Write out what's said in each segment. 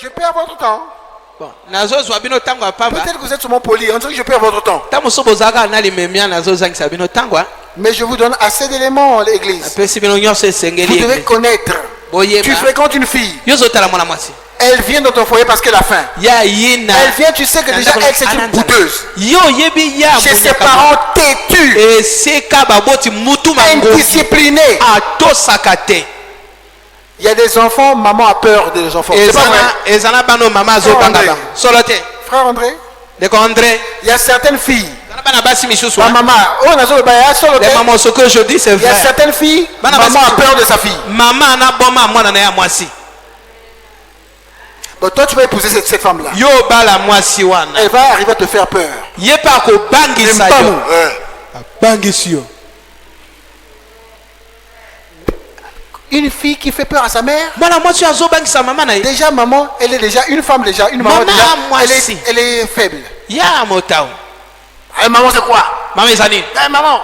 Je perds votre temps. Bon, peut-être que vous êtes sûrement poli. On dirait que je perds votre temps. Mais je vous donne assez d'éléments, l'église. Vous devez connaître. Tu fréquentes une fille. Elle vient dans ton foyer parce qu'elle a faim. Elle vient, tu sais que déjà elle c'est une boudeuse. Chez ses parents têtus, indisciplinés. Il y a des enfants, maman a peur des enfants. C'est pas vrai. Frère André, il y a certaines filles. Maman, ce que je dis c'est vrai. Il y a certaines filles, maman a peur de sa fille. Bon, toi tu vas épouser cette femme-là. Elle va arriver à te faire peur. Une fille qui fait peur à sa mère. Déjà maman, elle est déjà une femme déjà. Une maman déjà, elle est faible. Maman c'est quoi? Maman.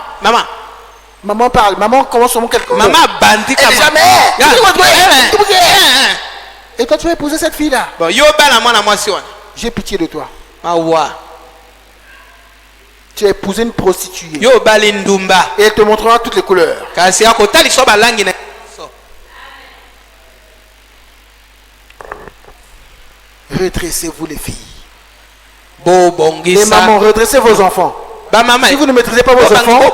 Maman parle. Maman commence sur mon quelque chose. Maman bandit comme Et toi tu vas épouser cette fille là. J'ai pitié de toi. Tu as épousé une prostituée. Et elle te montrera toutes les couleurs. Redressez-vous les filles. Les mamans, redressez vos enfants. Si vous ne maîtrisez pas vos enfants,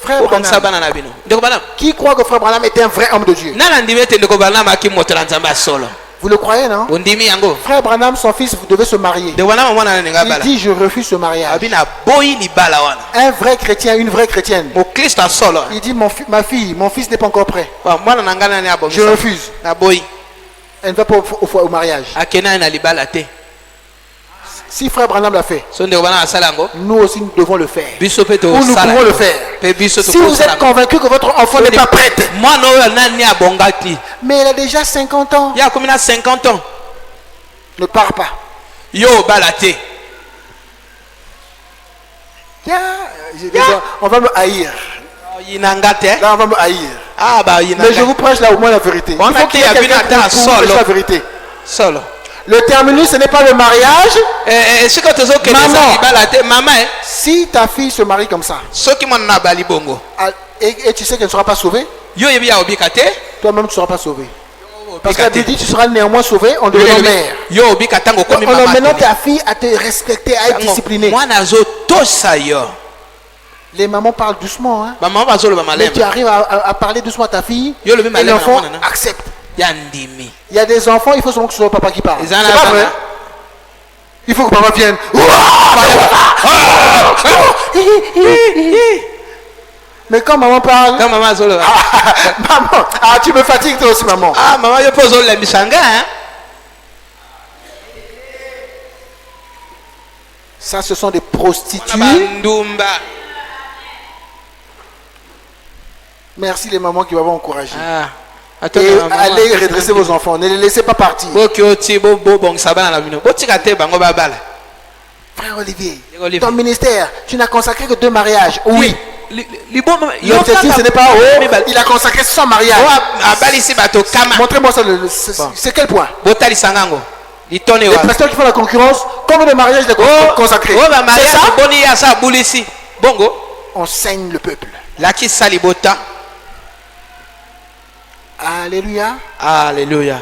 frère Branham, qui croit que frère Branham est un vrai homme de Dieu? Vous le croyez, non? Frère Branham, son fils devait se marier. Il dit je refuse ce mariage. Un vrai chrétien, une vraie chrétienne. Il dit ma fille, mon fils n'est pas encore prêt. Je refuse. Elle ne va pas au mariage. Si frère Branham l'a fait, nous aussi nous devons le faire. Ou nous pouvons le faire. Si vous êtes convaincu que votre enfant n'est pas prêt, mais elle a déjà 50 ans, ne pars pas. On va me haïr. Là on va me haïr. Mais je vous prêche là au moins la vérité. Il faut qu'il y ait quelqu'un qui prêche la vérité. Le terminus, ce n'est pas le mariage. Maman, si ta fille se marie comme ça, et tu sais qu'elle ne sera pas sauvée, toi-même tu ne seras pas sauvé. Parce qu'elle te dit tu seras néanmoins sauvé en devenant mère. Alors maintenant ta fille à te respecter, à être disciplinée. Les mamans parlent doucement. Hein? Mais tu arrives à parler doucement à ta fille et l'enfant accepte. Il y a des enfants, il faut seulement que ce soit papa qui parle. C'est pas vrai. Il faut que papa vienne. Mais quand maman parle, maman, tu me fatigues toi aussi maman. Ça ce sont des prostituées. Merci les mamans qui m'ont encouragé. Et allez redresser vos enfants, ne les laissez pas partir. Frère Olivier, ton ministère, tu n'as consacré que 2 mariages. Oui. L'objectif ce n'est pas il a consacré 100 mariages. Montrez-moi ça. C'est quel point? Les pasteurs qui font la concurrence, combien de mariages il a consacré? C'est ça? On saigne le peuple. Alléluia. Alléluia.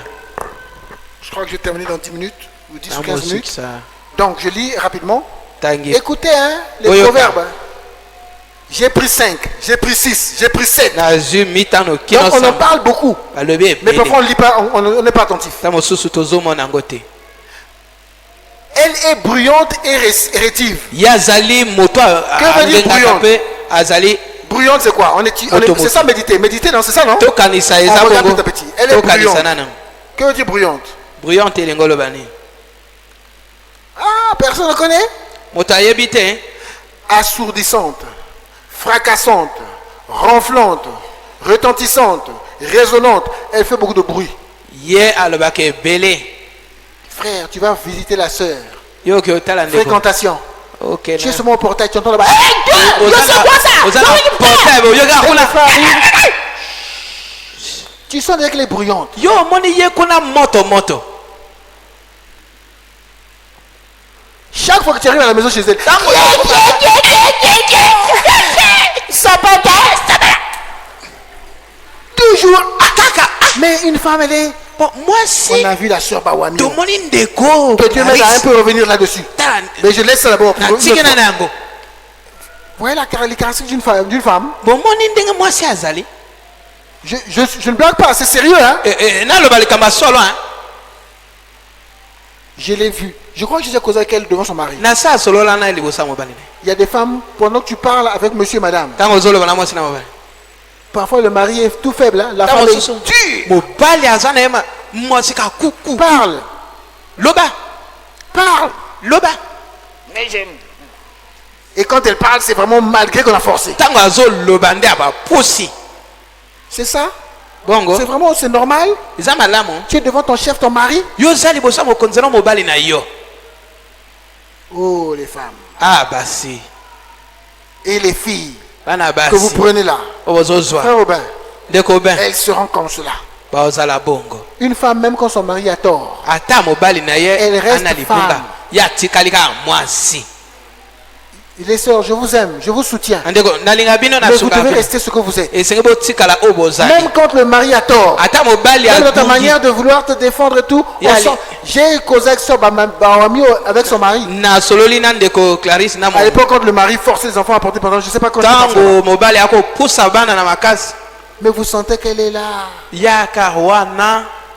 Je crois que je vais terminer dans 10 minutes ou 10 ou 15 minutes. Donc je lis rapidement. Écoutez les proverbes. J'ai pris 5, j'ai pris 6, j'ai pris 7. Donc on en parle beaucoup. Mais parfois on ne lit pas, on n'est pas attentif. Elle est bruyante et rétive. Que veut dire bruyante? Bruyante c'est quoi? C'est ça méditer. Méditer non, c'est ça non? On regarde petit à petit. Elle est bruyante. Que veut dire bruyante? Ah, personne ne connaît? Assourdissante, fracassante, ronflante, retentissante, résonnante. Elle fait beaucoup de bruit. Frère, tu vas visiter la sœur. Fréquentation. Tu es sur mon portail, tu entends là-bas. C'est quoi ça? Tu sens avec les bruyantes. Chaque fois que tu arrives à la maison chez elle, toujours. Mais une femme, elle est. Bon, moi si. On a vu la soeur Bawami. Que Dieu m'aide à un peu revenir là-dessus. Mais je laisse ça d'abord. Vous voyez les caractéristiques d'une femme. Bon, moi si azali. Je ne blague pas, c'est sérieux. Hein? Je l'ai vu. Je crois que j'ai causé avec elle devant son mari. Il y a des femmes, pendant que tu parles avec monsieur et madame, parfois le mari est tout faible. Hein? La femme est dure. Parle. Parle. Mais j'aime. Et quand elle parle, c'est vraiment malgré qu'on a forcé. C'est ça? Bongo. C'est vraiment, c'est normal. Tu es devant ton chef, ton mari. Oh, les femmes. Ah, bah si. Et les filles que vous prenez là. Frère Robin, elles seront comme cela. Une femme, même quand son mari a tort, elle reste femme. Les sœurs, je vous aime, je vous soutiens. Mais vous devez rester ce que vous êtes. Même quand le mari a tort, même dans ta manière de vouloir te défendre et tout, j'ai causé avec avec son mari. À l'époque, quand le mari forçait les enfants à porter pendant, je ne sais pas quand. Mais vous sentez qu'elle est là.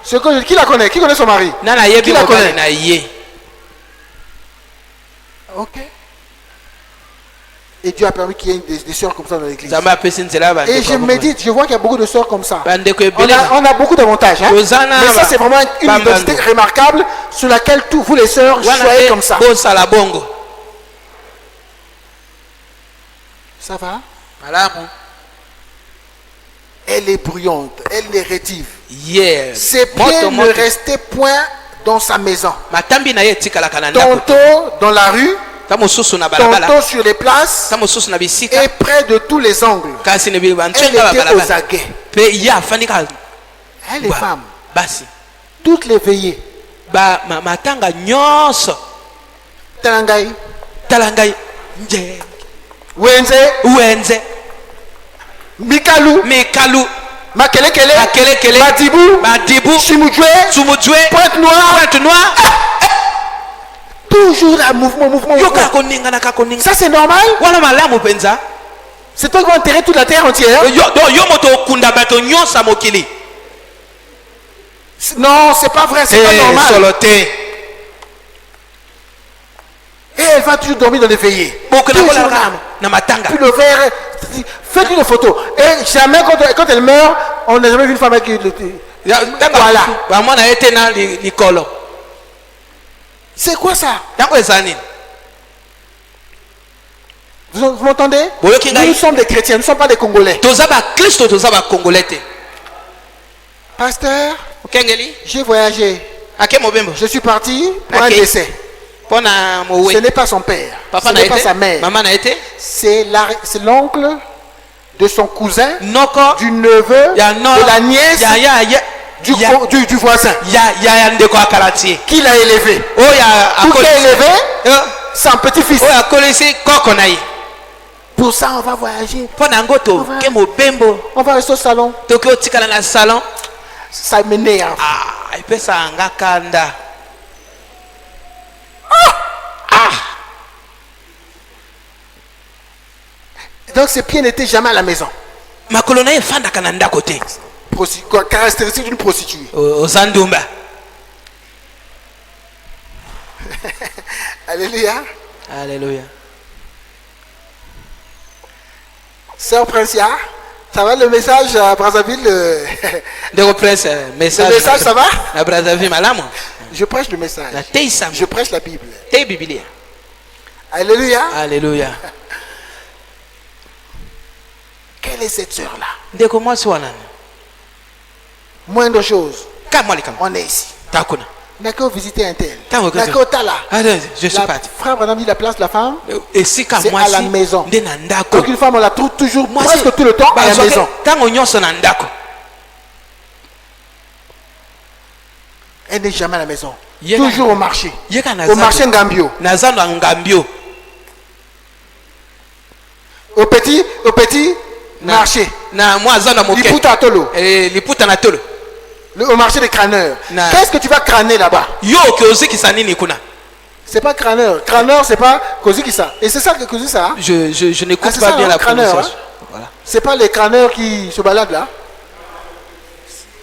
Qui la connaît? Qui connaît son mari? Qui la connaît? Ok. Et Dieu a permis qu'il y ait des sœurs comme ça dans l'église. Et je médite, je vois qu'il y a beaucoup de sœurs comme ça. On a beaucoup d'avantages. Hein? Mais ça, c'est vraiment une identité remarquable sur laquelle vous les sœurs soyez comme ça. Ça va? Elle est bruyante, elle est rétive. Ses pieds ne restaient point dans sa maison. Tantôt dans la rue, tantôt sur les places et près de tous les angles. Elle était aux aguets. Elle est femme. Toutes les veillées. Talangai. Wenze. Mikalu. Makelekele. Madibu. Chimujwe. Pointe Noire. Toujours un mouvement. Ça c'est normal. C'est toi qui vas enterrer toute la terre entière. Non, c'est pas vrai, c'est pas normal. Et elle va toujours dormir dans les veillées. Puis le verre, faites une photo. Et jamais quand elle meurt, on n'a jamais vu une femme avec voilà. C'est quoi ça? Vous m'entendez? Nous sommes des chrétiens, nous ne sommes pas des Congolais. Pasteur, j'ai voyagé. Je suis parti pour un décès. Ce n'est pas son père, ce n'est pas sa mère. C'est l'oncle de son cousin, du neveu, de la nièce, du voisin qui l'a élevé. Tout est élevé, c'est un petit-fils. Pour ça, on va voyager. On va rester au salon. Ça m'énerve. Donc ses pieds n'étaient jamais à la maison. Caractéristique d'une prostituée. Alléluia. Sœur Princia, ça va le message à Brazzaville? Le message, ça va? Je prêche le message. Je prêche la Bible. Alléluia. Quelle est cette sœur-là? Moindre chose. On est ici. N'a qu'à visiter un tel. N'a qu'à Tala. Je suis parti. Frère Branham dit la place de la femme, c'est à la maison. Donc une femme, on la trouve toujours presque tout le temps à la maison. Elle n'est jamais à la maison. Toujours au marché. Au marché Ngambio. Au petit marché. Au marché des crâneurs. Qu'est-ce que tu vas crâner là-bas? C'est pas crâneur. Crâneur, c'est pas Kozikisa. Et c'est ça que Kozikisa. Hein? Je n'écoute pas bien la prononciation. Hein? Voilà. C'est pas les crâneurs qui se baladent là.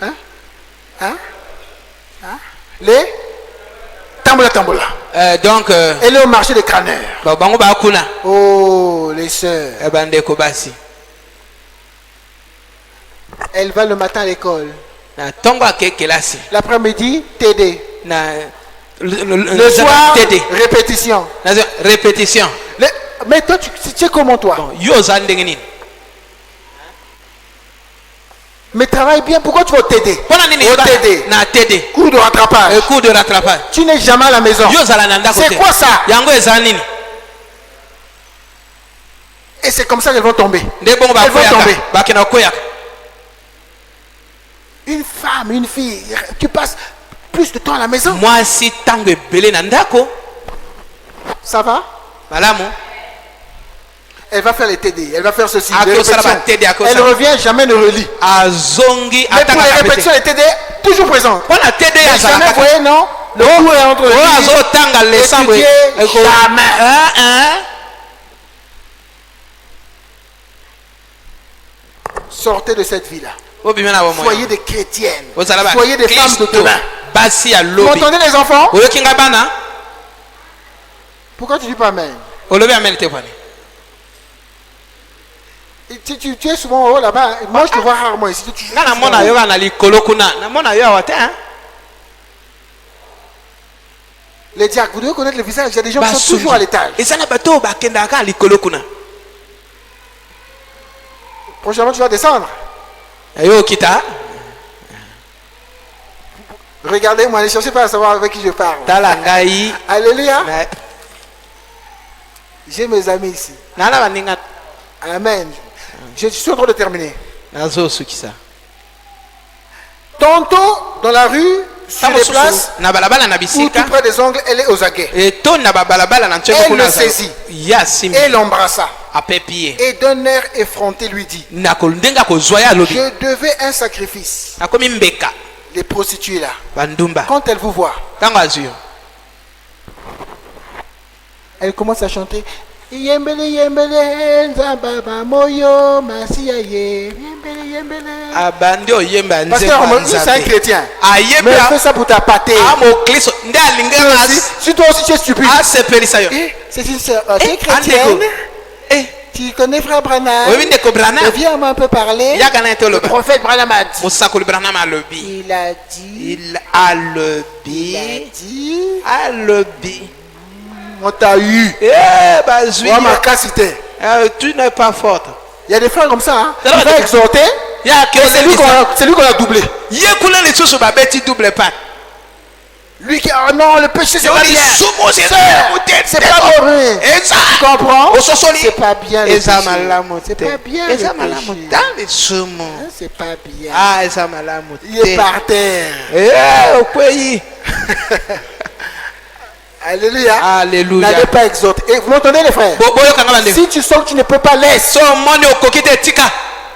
Hein? Hein? Hein? Les tambola. Donc. Elle est au marché des crâneurs. Oh, les sœurs. Elle va le matin à l'école. L'après-midi, TD. Le soir, répétition. Mais toi, tu es comment toi? Mais travaille bien. Pourquoi tu vas au TD? Cours de rattrapage. Tu n'es jamais à la maison. C'est quoi ça? Et c'est comme ça qu'elles vont tomber. Elles vont tomber. Une femme, une fille, tu passes plus de temps à la maison. Ça va? Elle va faire les TD, elle va faire ceci. Elle revient, jamais ne relit. Mais pour les répétitions, les TD, toujours présent. Jamais, vous voyez, non? Le cours est entre les étudier, jamais. Sortez de cette vie-là. Soyez des chrétiennes. Soyez des femmes de demain. Vous entendez les enfants? Pourquoi tu dis pas amen? Tu es souvent haut là-bas. Moi je te vois rarement ici. Les diacres, vous devez connaître le visage. Il y a des gens qui sont toujours à l'étage. Prochainement tu vas descendre. Regardez-moi, ne cherchez pas à savoir avec qui je parle. Alléluia. J'ai mes amis ici. Amen. Je suis en train de terminer. Tantôt dans la rue, sur les places, ou tout près des ongles, elle est aux aguets. Elle le saisit. Et l'embrassa. Et d'un air effronté lui dit: je devais un sacrifice. Les prostituées là, quand elles vous voient, elles commencent à chanter Yembele yembele nzambaba moyo masiaye yembele. Parce que c'est un chrétien. Mais fais ça pour ta pâté. Si toi aussi tu es stupide. C'est une sœur. Tu es chrétienne. Tu connais frère Branham? Viens un peu parler. Le prophète Branham a dit. Il a dit. On t'a eu. Tu n'es pas forte. Il y a des frères comme ça. Hein? Il va exhorter. C'est lui qu'on a doublé. Lui qui oh non, le péché c'est pas bien. C'est pas mauvais. Tu comprends? C'est pas bien le péché. C'est pas bien le péché. C'est pas bien. Il est par terre. Alléluia. Alléluia. N'allez pas exhorter. Et vous m'entendez les frères? Si tu sens que tu ne peux pas laisser,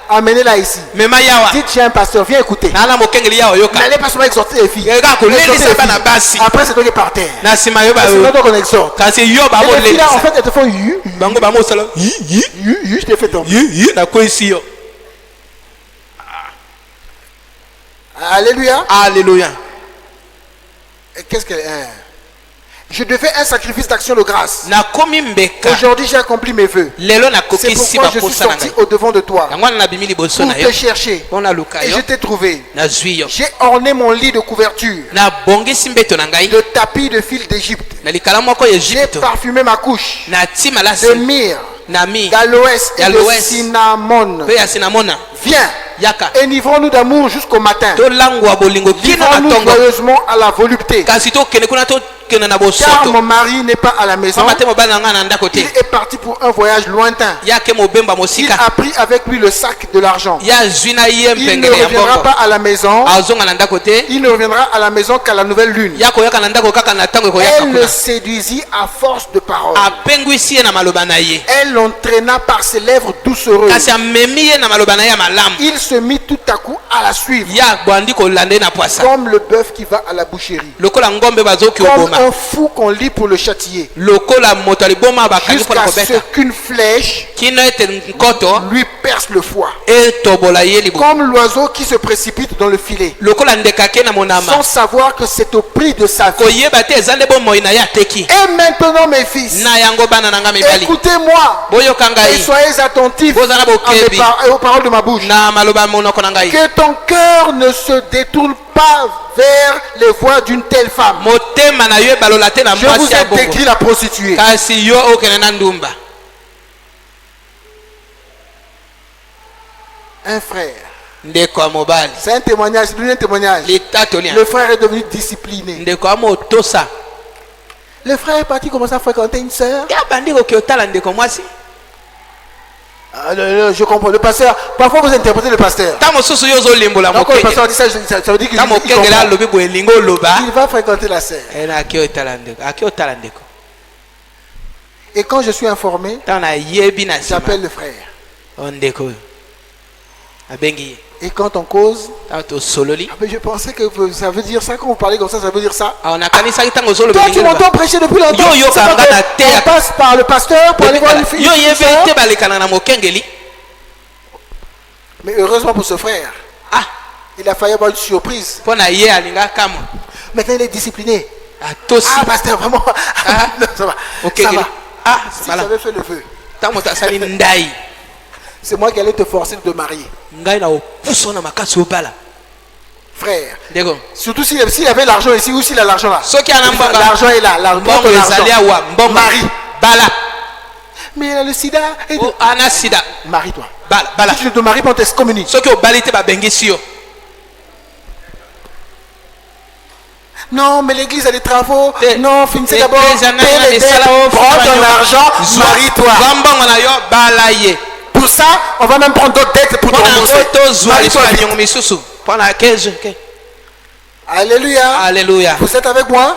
amenez-la ici. Dites j'ai un pasteur, viens écouter. N'allez pas seulement exhorter les filles. Après c'est toi qui es par terre. C'est toi qu'on exhorte. Et les filles là en fait elles te font je t'ai fait tomber. Alléluia. Alléluia. Qu'est-ce qu'elle est? Je devais un sacrifice d'action de grâce. Aujourd'hui, j'ai accompli mes vœux. C'est pourquoi je suis sorti au devant de toi pour te chercher. Et je t'ai trouvé. J'ai orné mon lit de couverture de tapis de fil d'Égypte. J'ai parfumé ma couche de myrrhe, d'aloès et de cinnamone. Viens. Enivrons-nous d'amour jusqu'au matin. Livrons-nous joyeusement à la volupté. car mon mari n'est pas à la maison. Il est parti pour un voyage lointain. Il a pris avec lui le sac de l'argent. Il ne reviendra pas à la maison. Il ne reviendra à la maison qu'à la nouvelle lune. Elle le séduisit à force de parole. Elle l'entraîna par ses lèvres doucereuses. Il se mit tout à coup à la suivre. Comme le bœuf qui va à la boucherie. Comme un fou qu'on lit pour le châtier. Jusqu'à ce qu'une flèche lui perce le foie. Comme l'oiseau qui se précipite dans le filet. Sans savoir que c'est au prix de sa vie. Et maintenant mes fils, écoutez-moi et soyez attentifs aux paroles de ma bouche. Que ton cœur ne se détourne pas vers les voies d'une telle femme. Je vous ai décrit la prostituée. Un frère. C'est un témoignage, c'est un témoignage. Le frère est devenu discipliné. Le frère est parti commencer à fréquenter une sœur. Je comprends. Le pasteur, parfois vous interprétez le pasteur. Donc le pasteur dit ça, ça veut dire qu'il va fréquenter la sœur. Et quand je suis informé, j'appelle le frère. Et quand on cause, je pensais que ça veut dire ça. Quand vous parlez comme ça veut dire ça. Toi, tu m'entends prêcher depuis longtemps. On passe par le pasteur pour aller voir une fille. Mais heureusement pour ce frère, il a failli avoir une surprise. Maintenant, il est discipliné. Pasteur, vraiment. Ça va. Ça va. Si j'avais fait le vœu, c'est moi qui allais te forcer de te marier. Frère, surtout s'il y avait l'argent ici ou s'il a l'argent là. L'argent est là. Marie. Mais il a le sida. Marie-toi. Si tu ne te maries pas, on t'excommunie. Non, mais l'église a des travaux. Non, finissez d'abord. Prends ton argent, marie-toi. Pour ça, on va même prendre d'autres dettes pour te rembourser. Alléluia. Alléluia. Vous êtes avec moi?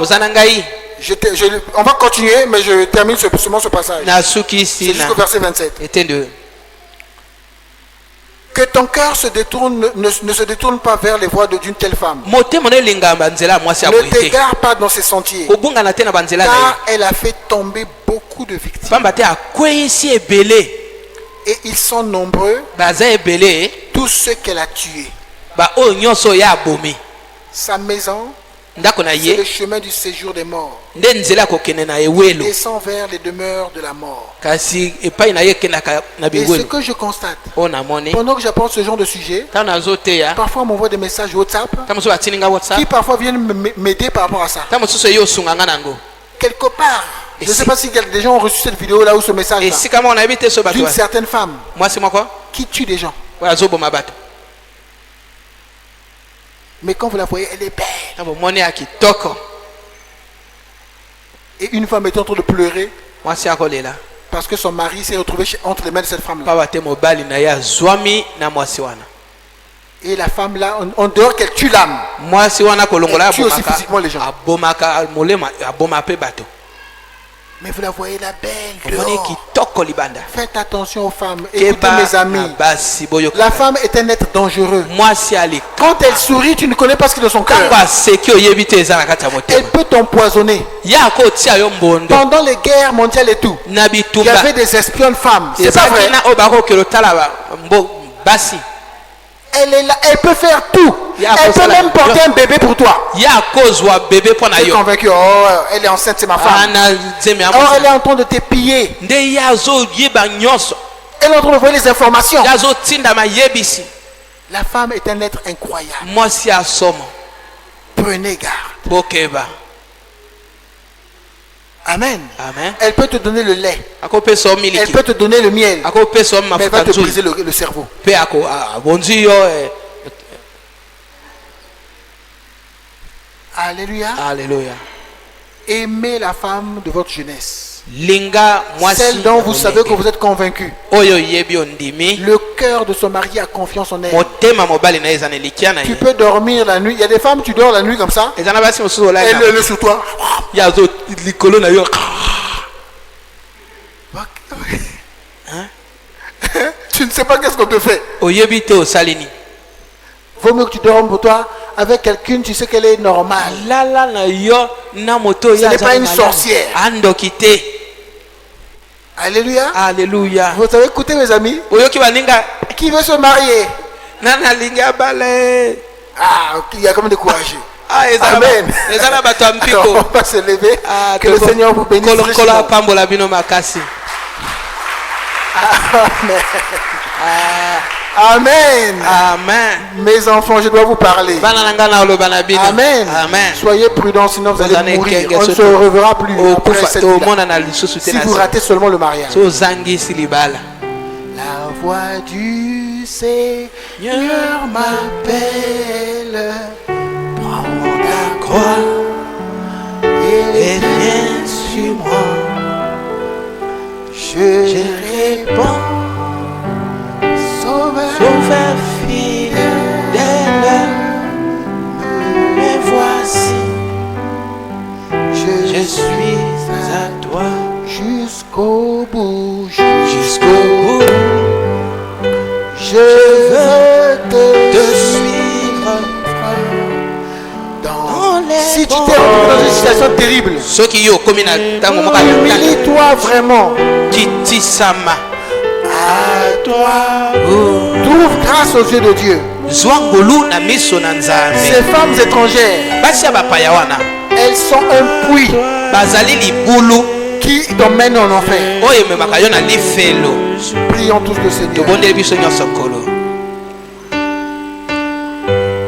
On va continuer, mais je termine seulement ce passage. C'est jusqu'au verset 27. Que ton cœur ne se détourne pas vers les voies d'une telle femme. Ne t'égare pas dans ses sentiers. Car elle a fait tomber beaucoup de victimes. Et ils sont nombreux, tous ceux qu'elle a tués. Sa maison, c'est le chemin du séjour des morts. Descend vers les demeures de la mort. Et ce que je constate, pendant que j'apprends ce genre de sujet, parfois on m'envoie des messages WhatsApp qui parfois viennent m'aider par rapport à ça. Quelque part, je ne sais pas si des gens ont reçu cette vidéo là ou ce message là, d'une certaine femme qui tue des gens. Mais quand vous la voyez, elle est belle. Et une femme était en train de pleurer parce que son mari s'est retrouvé entre les mains de cette femme là. Et la femme là, en dehors qu'elle tue l'âme, elle tue aussi physiquement les gens. Mais vous la voyez la belle dehors. Faites attention aux femmes. Écoutez mes amis. La femme est un être dangereux. Quand elle sourit, tu ne connais pas ce qui est dans son cœur. Elle peut t'empoisonner. Pendant les guerres mondiales et tout, il y avait des espionnes femmes. C'est pas vrai. Elle est là, elle peut faire tout. Elle peut même porter un bébé pour toi. Tu es convaincu, elle est enceinte, c'est ma femme. Or, elle est en train de te piller. Elle est en train de voir les informations. La femme est un être incroyable. Prenez garde. Amen. Elle peut te donner le lait. Elle peut te donner le miel. Mais elle va te briser le cerveau. Alléluia. Aimez la femme de votre jeunesse. Linga mwasi. Celle dont vous savez que vous êtes convaincu. Oyo yebi ondimi. Le cœur de son mari a confiance en elle. Motema mobali na ezana likiana. Tu peux dormir la nuit. Il y a des femmes, tu dors la nuit comme ça. Ezana basi musuzo la. Elle est sur toi. Ya zo likolo na yo. Hein? Tu ne sais pas qu'est-ce qu'on te fait. Oyebi te osalini. Vaut mieux que tu dormes pour toi avec quelqu'une, tu sais qu'elle est normale. Ce n'est pas une sorcière. Alléluia. Alléluia. Vous savez, écoutez mes amis. Qui veut se marier? Ah, il y a quand même des courageux. Amen. Alors, on va se lever. Que le Seigneur vous bénisse. Amen. Amen. Amen. Mes enfants, je dois vous parler. Amen. Amen. Soyez prudents, sinon vous allez mourir. On ne se reverra plus après cette vie-là. Si vous ratez seulement le mariage. La voix du Seigneur m'appelle. Prends ta croix et viens sur moi. Je réponds. Sauveur fidèle, me voici. Je suis à toi jusqu'au bout. Jusqu'au bout. Je veux te suivre. Si tu t'es retrouvé dans une situation terrible, humilie-toi vraiment. À toi, trouve grâce aux yeux de Dieu. Ces femmes étrangères, elles sont un puits qui t'emmène en enfer. Prions tous le Seigneur.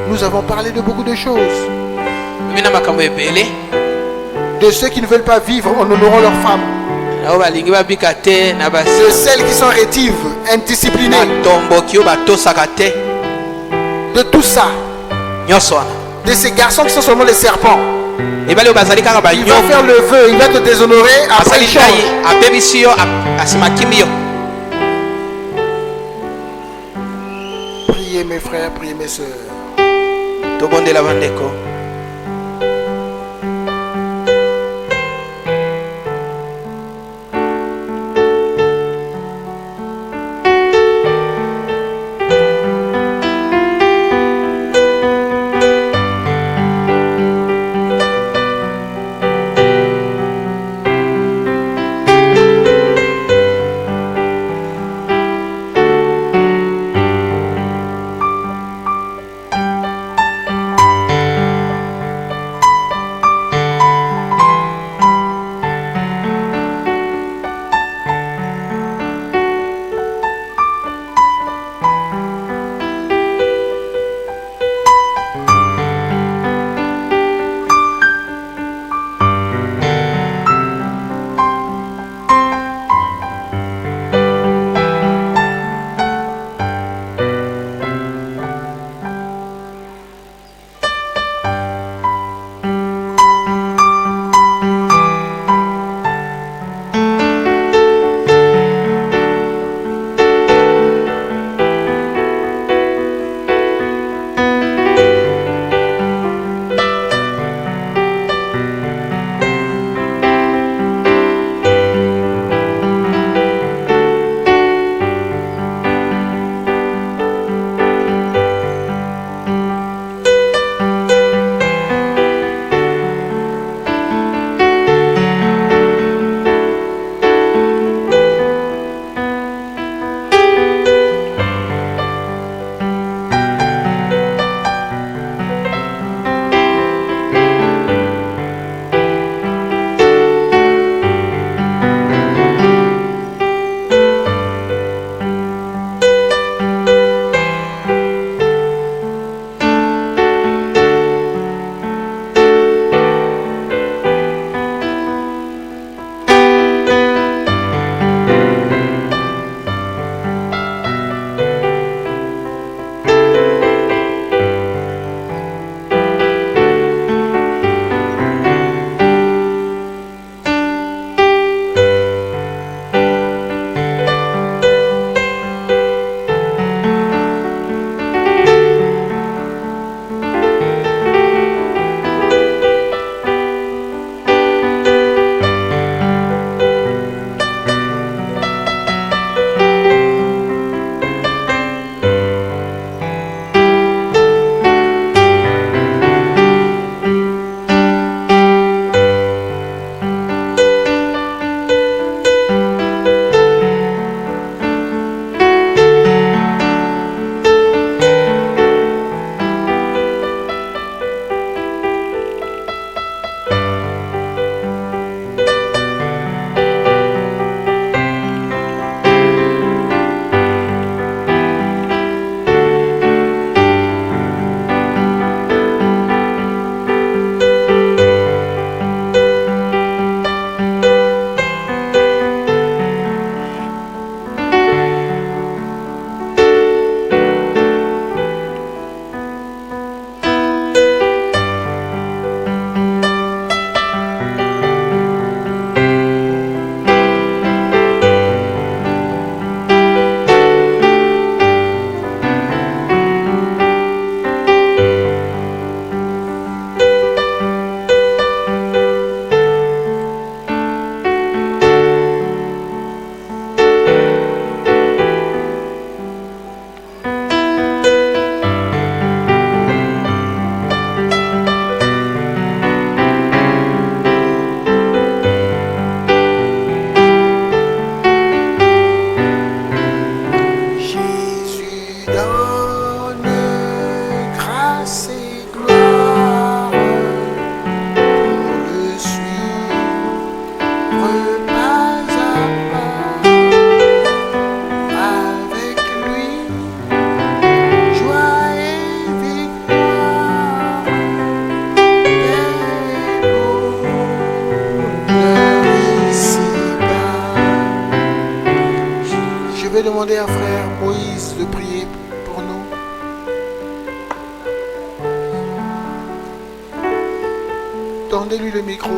Nous avons parlé de beaucoup de choses. De ceux qui ne veulent pas vivre en honorant leurs femmes. De celles qui sont rétives, indisciplinées. De tout ça. De ces garçons qui sont seulement les serpents. Il va faire le vœu, il va te déshonorer, après il change. Priez mes frères, priez mes sœurs. vais demander à frère Moïse de prier pour nous. Tendez-lui le micro.